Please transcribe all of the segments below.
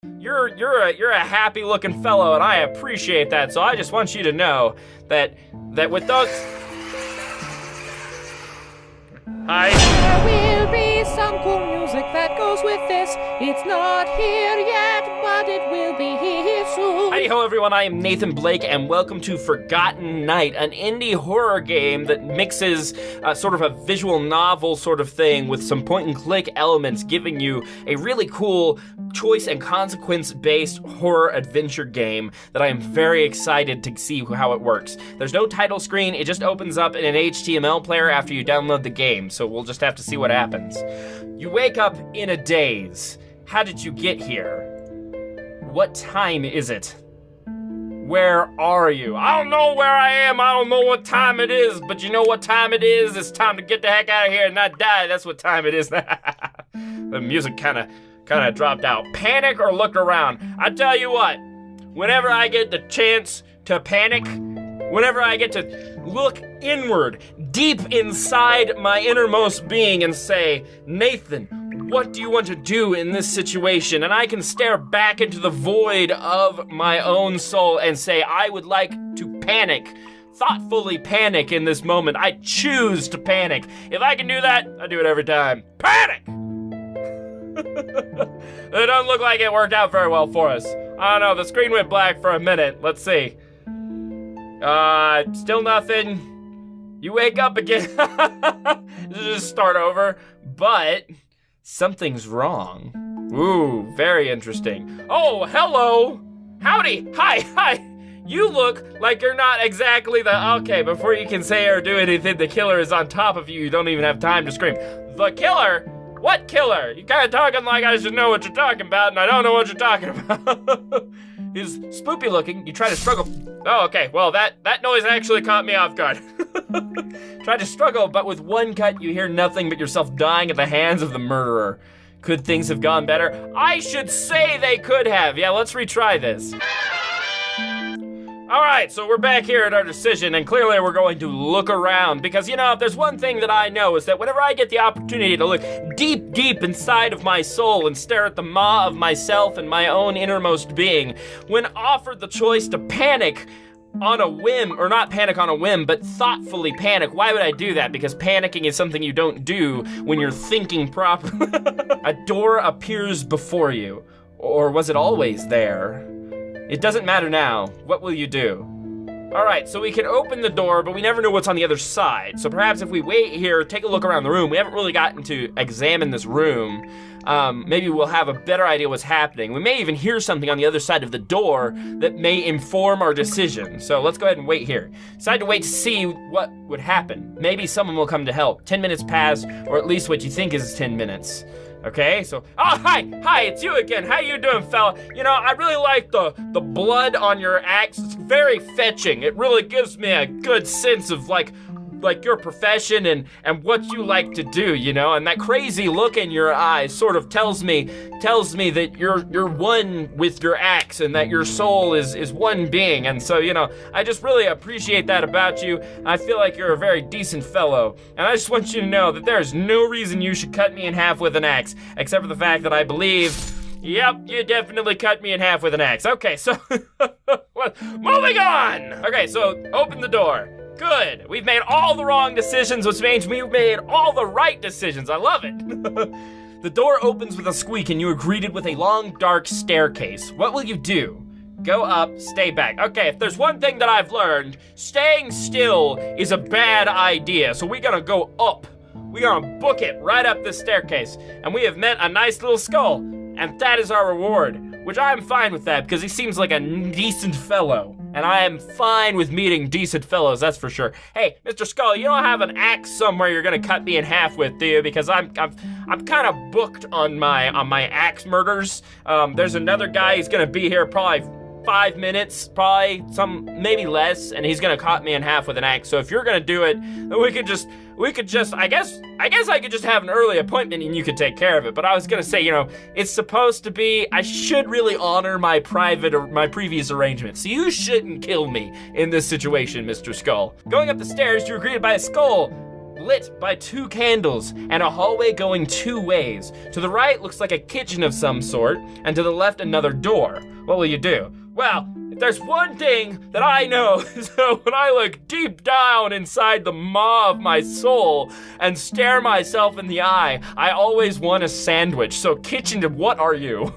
You're a happy-looking fellow, and I appreciate that. So I just want you to know that with those. Hi. There will be some cool music that goes with this. It's not here yet, but it will be here soon. Hi-ho, everyone. I am Nathan Blake, and welcome to Forgotten Night, an indie horror game that mixes sort of a visual novel sort of thing with some point-and-click elements, giving you a really cool choice and consequence-based horror adventure game that I am very excited to see how it works. There's no title screen. It just opens up in an HTML player after you download the game, so we'll just have to see what happens. You wake up in a daze. How did you get here? What time is it? Where are you? I don't know where I am. I don't know what time it is, but you know what time it is? It's time to get the heck out of here and not die. That's what time it is. The music kind of dropped out. Panic or look around? I tell you what, whenever I get the chance to panic, whenever I get to look inward, deep inside my innermost being and say, Nathan, what do you want to do in this situation? And I can stare back into the void of my own soul and say, I would like to panic, thoughtfully panic in this moment. I choose to panic. If I can do that, I do it every time. Panic! It doesn't look like it worked out very well for us. I don't know, the screen went black for a minute. Let's see. Still nothing. You wake up again. Just start over. But something's wrong. Ooh, very interesting. Oh, hello. Howdy. Hi. You look like you're not exactly the... Okay, before you can say or do anything, the killer is on top of you. You don't even have time to scream. The killer? What killer? You're kind of talking like I should know what you're talking about, and I don't know what you're talking about. He's spoopy looking. You try to struggle. Oh, okay. Well, that noise actually caught me off guard. Try to struggle, but with one cut, you hear nothing but yourself dying at the hands of the murderer. Could things have gone better? I should say they could have. Yeah, let's retry this. All right, so we're back here at our decision, and clearly we're going to look around because, if there's one thing that I know is that whenever I get the opportunity to look deep, deep inside of my soul and stare at the maw of myself and my own innermost being, when offered the choice to panic on a whim, or not panic on a whim, but thoughtfully panic, why would I do that? Because panicking is something you don't do when you're thinking properly. A door appears before you, or was it always there? It doesn't matter now. What will you do? All right, so we can open the door, but we never know what's on the other side. So perhaps if we wait here, take a look around the room. We haven't really gotten to examine this room. Maybe we'll have a better idea what's happening. We may even hear something on the other side of the door that may inform our decision. So let's go ahead and wait here. Decide to wait to see what would happen. Maybe someone will come to help. 10 minutes pass, or at least what you think is 10 minutes. Okay, so, hi, it's you again. How you doing, fella? I really like the blood on your axe. It's very fetching. It really gives me a good sense of, like your profession and what you like to do, and that crazy look in your eyes sort of tells me that you're one with your axe and that your soul is one being. And so, I just really appreciate that about you. I feel like you're a very decent fellow. And I just want you to know that there's no reason you should cut me in half with an axe, except for the fact that I believe, yep, you definitely cut me in half with an axe. Okay, so, moving on. Okay, so open the door. Good. We've made all the wrong decisions, which means we've made all the right decisions. I love it. The door opens with a squeak and you are greeted with a long, dark staircase. What will you do? Go up, stay back. Okay, if there's one thing that I've learned, staying still is a bad idea. So we're gonna go up. We're gonna book it right up this staircase. And we have met a nice little skull. And that is our reward, which I'm fine with that because he seems like a decent fellow. And I am fine with meeting decent fellows, that's for sure. Hey, Mr. Skull, you don't have an axe somewhere you're gonna cut me in half with, do you? Because I'm kind of booked on my axe murders. There's another guy, he's gonna be here probably 5 minutes, probably maybe less, and he's gonna cut me in half with an axe. So if you're gonna do it, then we could just, I guess I could just have an early appointment and you could take care of it. But I was gonna say, it's supposed to be, I should really honor my previous arrangement. So you shouldn't kill me in this situation, Mr. Skull. Going up the stairs, you were greeted by a skull lit by 2 candles and a hallway going 2 ways. To the right looks like a kitchen of some sort, and to the left another door. What will you do? Well, if there's one thing that I know is that when I look deep down inside the maw of my soul and stare myself in the eye, I always want a sandwich. So kitchen, what are you?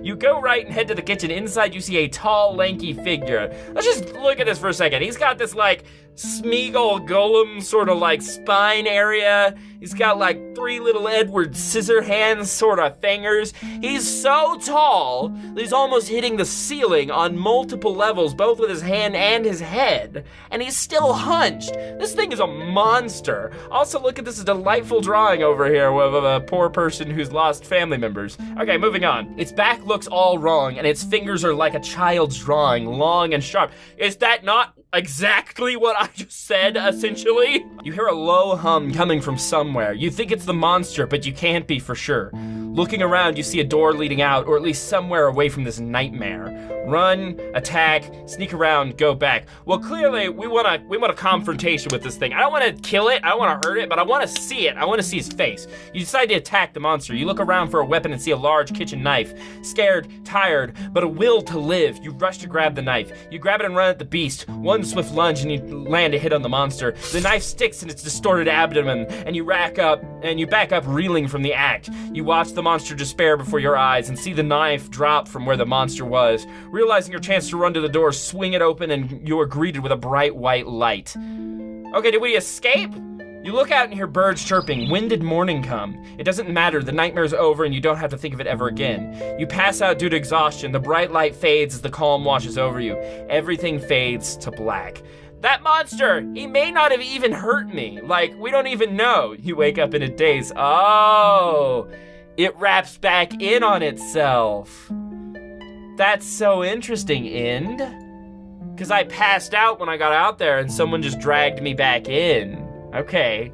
You go right and head to the kitchen. Inside you see a tall, lanky figure. Let's just look at this for a second. He's got this like Smeagol Golem sort of like spine area. He's got like 3 little Edward Scissorhands sort of fingers. He's so tall that he's almost hitting the ceiling on multiple levels, both with his hand and his head. And he's still hunched. This thing is a monster. Also, look at this delightful drawing over here of a poor person who's lost family members. Okay, moving on. Its back looks all wrong, and its fingers are like a child's drawing, long and sharp. Is that not exactly what I just said, essentially? You hear a low hum coming from somewhere. You think it's the monster, but you can't be for sure. Looking around, you see a door leading out, or at least somewhere away from this nightmare. Run, attack, sneak around, go back. Well, clearly, we want a confrontation with this thing. I don't want to kill it, I don't want to hurt it, but I want to see it. I want to see his face. You decide to attack the monster. You look around for a weapon and see a large kitchen knife. Scared, tired, but a will to live, you rush to grab the knife. You grab it and run at the beast. One swift lunge and you land a hit on the monster. The knife sticks in its distorted abdomen, and you back up reeling from the act. You watch the monster despair before your eyes and see the knife drop from where the monster was. Realizing your chance to run to the door, swing it open, and you are greeted with a bright white light. Okay, did we escape? You look out and hear birds chirping. When did morning come? It doesn't matter, the nightmare's over and you don't have to think of it ever again. You pass out due to exhaustion. The bright light fades as the calm washes over you. Everything fades to black. That monster, he may not have even hurt me. Like, we don't even know. You wake up in a daze. Oh, it wraps back in on itself. That's so interesting, End. Because I passed out when I got out there and someone just dragged me back in. Okay.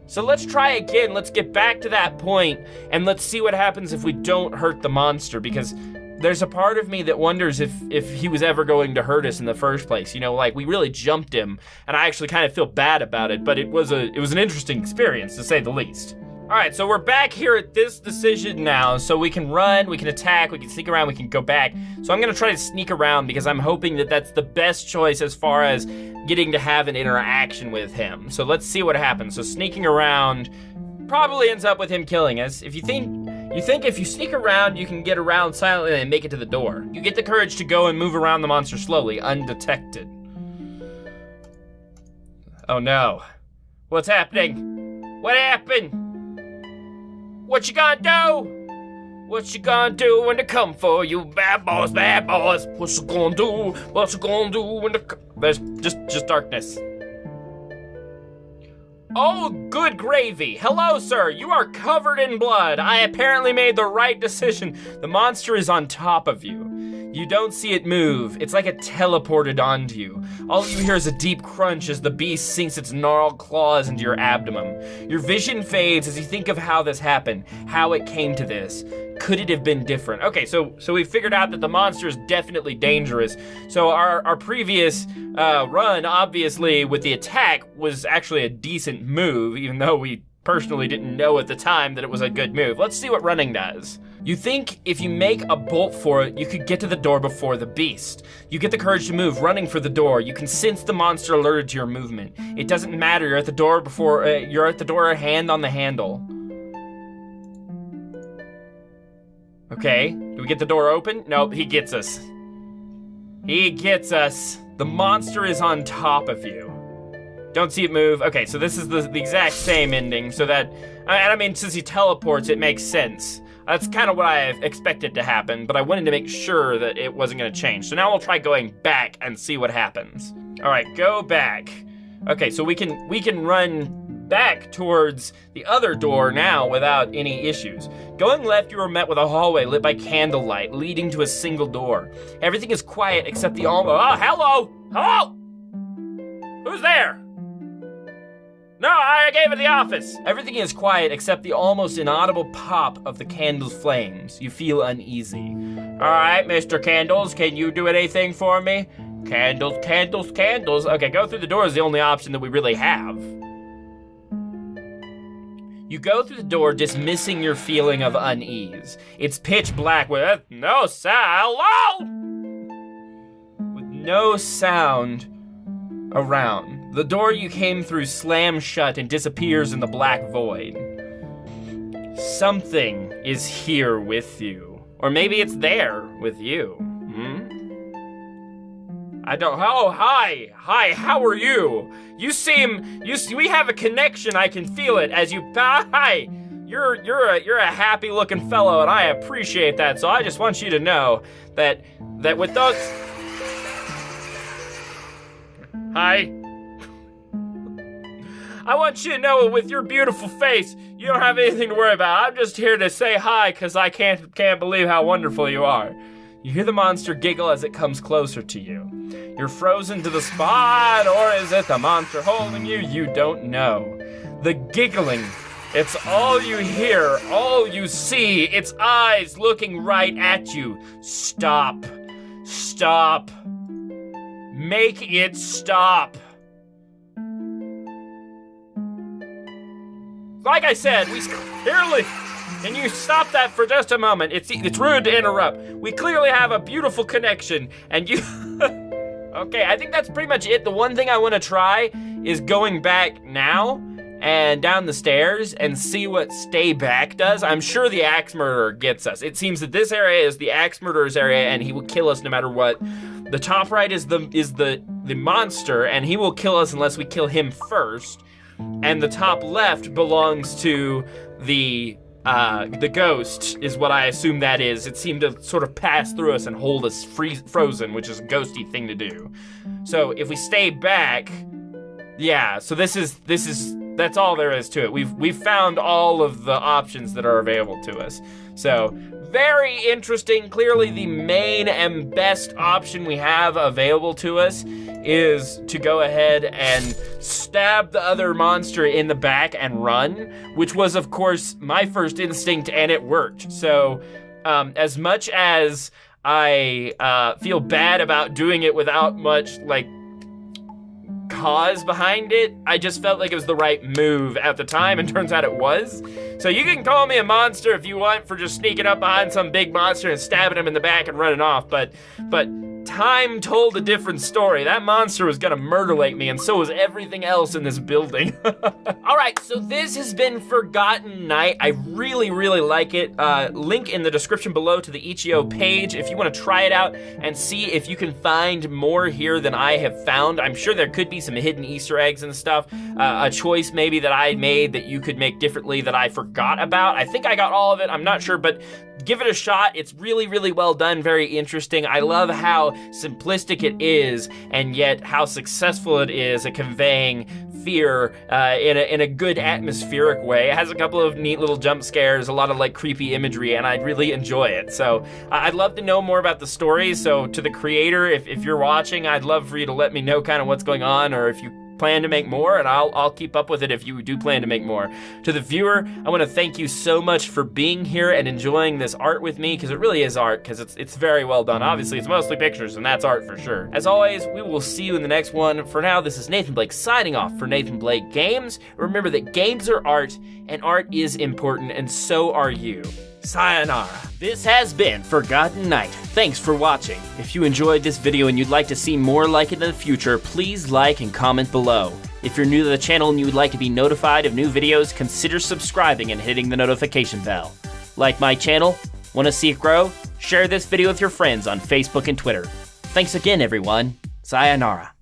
So let's try again. Let's get back to that point and let's see what happens if we don't hurt the monster, because there's a part of me that wonders if he was ever going to hurt us in the first place. You know, like we really jumped him and I actually kind of feel bad about it, but it was an interesting experience to say the least. All right, so we're back here at this decision now. So we can run, we can attack, we can sneak around, we can go back. So I'm gonna try to sneak around because I'm hoping that that's the best choice as far as getting to have an interaction with him. So let's see what happens. So sneaking around probably ends up with him killing us. If you think if you sneak around, you can get around silently and make it to the door. You get the courage to go and move around the monster slowly, undetected. Oh no. What's happening? What happened? What you gonna do? What you gonna do when they come for you, bad boys, bad boys? What you gonna do? What you gonna do when there's just darkness. Oh, good gravy. Hello, sir. You are covered in blood. I apparently made the right decision. The monster is on top of you. You don't see it move. It's like it teleported onto you. All you hear is a deep crunch as the beast sinks its gnarled claws into your abdomen. Your vision fades as you think of how this happened, how it came to this. Could it have been different? Okay, so we figured out that the monster is definitely dangerous. So our previous run, obviously, with the attack was actually a decent move, even though we personally didn't know at the time that it was a good move. Let's see what running does. You think if you make a bolt for it, you could get to the door before the beast. You get the courage to move, running for the door. You can sense the monster alerted to your movement. It doesn't matter, you're at the door a hand on the handle. Okay, do we get the door open? Nope, he gets us. He gets us. The monster is on top of you. Don't see it move. Okay, so this is the exact same ending, so that, I mean, since he teleports, it makes sense. That's kind of what I expected to happen, but I wanted to make sure that it wasn't going to change. So now we'll try going back and see what happens. All right, go back. Okay, so we can run back towards the other door now without any issues. Going left, you are met with a hallway lit by candlelight, leading to a single door. Everything is quiet except the oh, hello! Hello! Who's there? No, I gave it the office. Everything is quiet except the almost inaudible pop of the candle's flames. You feel uneasy. All right, Mr. Candles, can you do anything for me? Candles, candles, candles. Okay, go through the door is the only option that we really have. You go through the door, dismissing your feeling of unease. It's pitch black with no sound. Hello? With no sound around. The door you came through slams shut and disappears in the black void. Something is here with you. Or maybe it's there with you. I don't, oh, hi, how are you? We have a connection, I can feel it as you, hi. You're a happy looking fellow and I appreciate that, so I just want you to know that with those, hi. I want you to know with your beautiful face, you don't have anything to worry about. I'm just here to say hi because I can't believe how wonderful you are. You hear the monster giggle as it comes closer to you. You're frozen to the spot, or is it the monster holding you? You don't know. The giggling, it's all you hear, all you see. Its eyes looking right at you. Stop. Stop. Make it stop. Like I said, we clearly... Can you stop that for just a moment? It's rude to interrupt. We clearly have a beautiful connection, and you... Okay, I think that's pretty much it. The one thing I want to try is going back now and down the stairs and see what stay back does. I'm sure the axe murderer gets us. It seems that this area is the axe murderer's area, and he will kill us no matter what. The top right is the monster, and he will kill us unless we kill him first. And the top left belongs to the ghost, is what I assume that is. It seemed to sort of pass through us and hold us frozen, which is a ghosty thing to do. So if we stay back, yeah, so that's all there is to it. We've found all of the options that are available to us. So very interesting. Clearly the main and best option we have available to us is to go ahead and stab the other monster in the back and run, which was, of course, my first instinct, and it worked. So, as much as I feel bad about doing it without much, cause behind it, I just felt like it was the right move at the time, and turns out it was. So you can call me a monster if you want for just sneaking up behind some big monster and stabbing him in the back and running off, but time told a different story. That monster was gonna murderate me, and so was everything else in this building. All right, so this has been Forgotten Night. I really, really like it. Link in the description below to the Itch.io page if you want to try it out and see if you can find more here than I have found. I'm sure there could be some hidden Easter eggs and stuff. A choice maybe that I made that you could make differently that I forgot about. I think I got all of it. I'm not sure, but give it a shot. It's really, really well done. Very interesting. I love how simplistic it is, and yet how successful it is at conveying fear in a good atmospheric way. It has a couple of neat little jump scares, a lot of creepy imagery, and I really enjoy it. So I'd love to know more about the story. So to the creator, if you're watching, I'd love for you to let me know kind of what's going on, or if you plan to make more, and I'll keep up with it if you do plan to make more. To the viewer, I want to thank you so much for being here and enjoying this art with me, because it really is art, because it's very well done. Obviously, it's mostly pictures, and that's art for sure. As always, we will see you in the next one. For now, this is Nathan Blake signing off for Nathan Blake Games. Remember that games are art, and art is important, and so are you. Sayonara. This has been Forgotten Night. Thanks for watching. If you enjoyed this video and you'd like to see more like it in the future, please like and comment below. If you're new to the channel and you would like to be notified of new videos, consider subscribing and hitting the notification bell. Like my channel? Want to see it grow? Share this video with your friends on Facebook and Twitter. Thanks again, everyone. Sayonara.